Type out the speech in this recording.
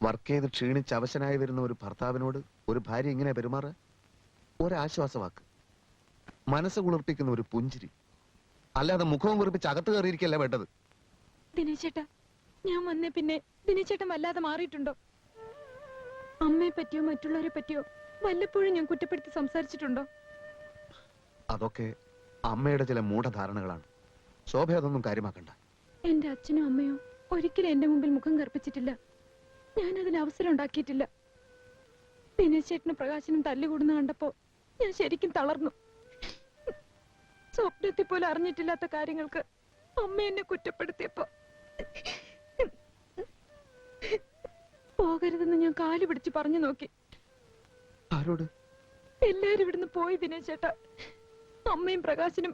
Work ചെയ്ത് ക്ഷീണിച്ച് അവശനായി വരുന്ന ഒരു ഭർത്താവിനോട് ഒരു ഭാര്യ ഇങ്ങനെ പെരുമാറുക? ഒരാശ്വാസവാക്ക്, മനസ്സ് കുളിർപ്പിക്കുന്ന ഒരു പുഞ്ചിരി, അല്ലാതെ മുഖവും കുറിപ്പിച്ച് അകത്ത് കയറിയിരിക്കല്ല വേണ്ടത്. ദിനേശേട്ടാ, ഞാൻ വന്നേ പിന്നെ ദിനേശേട്ടൻ വല്ലാതെ മാറിയിട്ടുണ്ടോ? അമ്മയെ പറ്റിയോ മറ്റുള്ളവരെ പറ്റിയോ വല്ലപ്പോഴും ഞാൻ കുറ്റപ്പെടുത്തി സംസാരിച്ചിട്ടുണ്ടോ? അതൊക്കെ അമ്മയുടെ ചില മൂഢധാരണകളാണ്. ശോഭ അതൊന്നും കാര്യമാക്കണ്ട. എന്റെ അച്ഛനും അമ്മയോ ഒരിക്കലും എന്റെ മുമ്പിൽ മുഖം കറുപ്പിച്ചിട്ടില്ല. ഞാൻ അതിന് അവസരം ഉണ്ടാക്കിയിട്ടില്ല. ദിനേശേട്ടന് പ്രകാശനും തല്ലുകൂടുന്ന കണ്ടപ്പോ ഞാൻ ശരിക്കും തളർന്നു. സ്വപ്നത്തിൽ പോലും അറിഞ്ഞിട്ടില്ലാത്ത കാര്യങ്ങൾക്ക് അമ്മ എന്നെ കുറ്റപ്പെടുത്തിയപ്പോ പോകരുതെന്ന് ഞാൻ കാല് പിടിച്ച് പറഞ്ഞു നോക്കി. ആരോട്? എല്ലാരും ഇവിടുന്ന് പോയി ദിനേശേട്ടാ. അമ്മയും പ്രകാശനും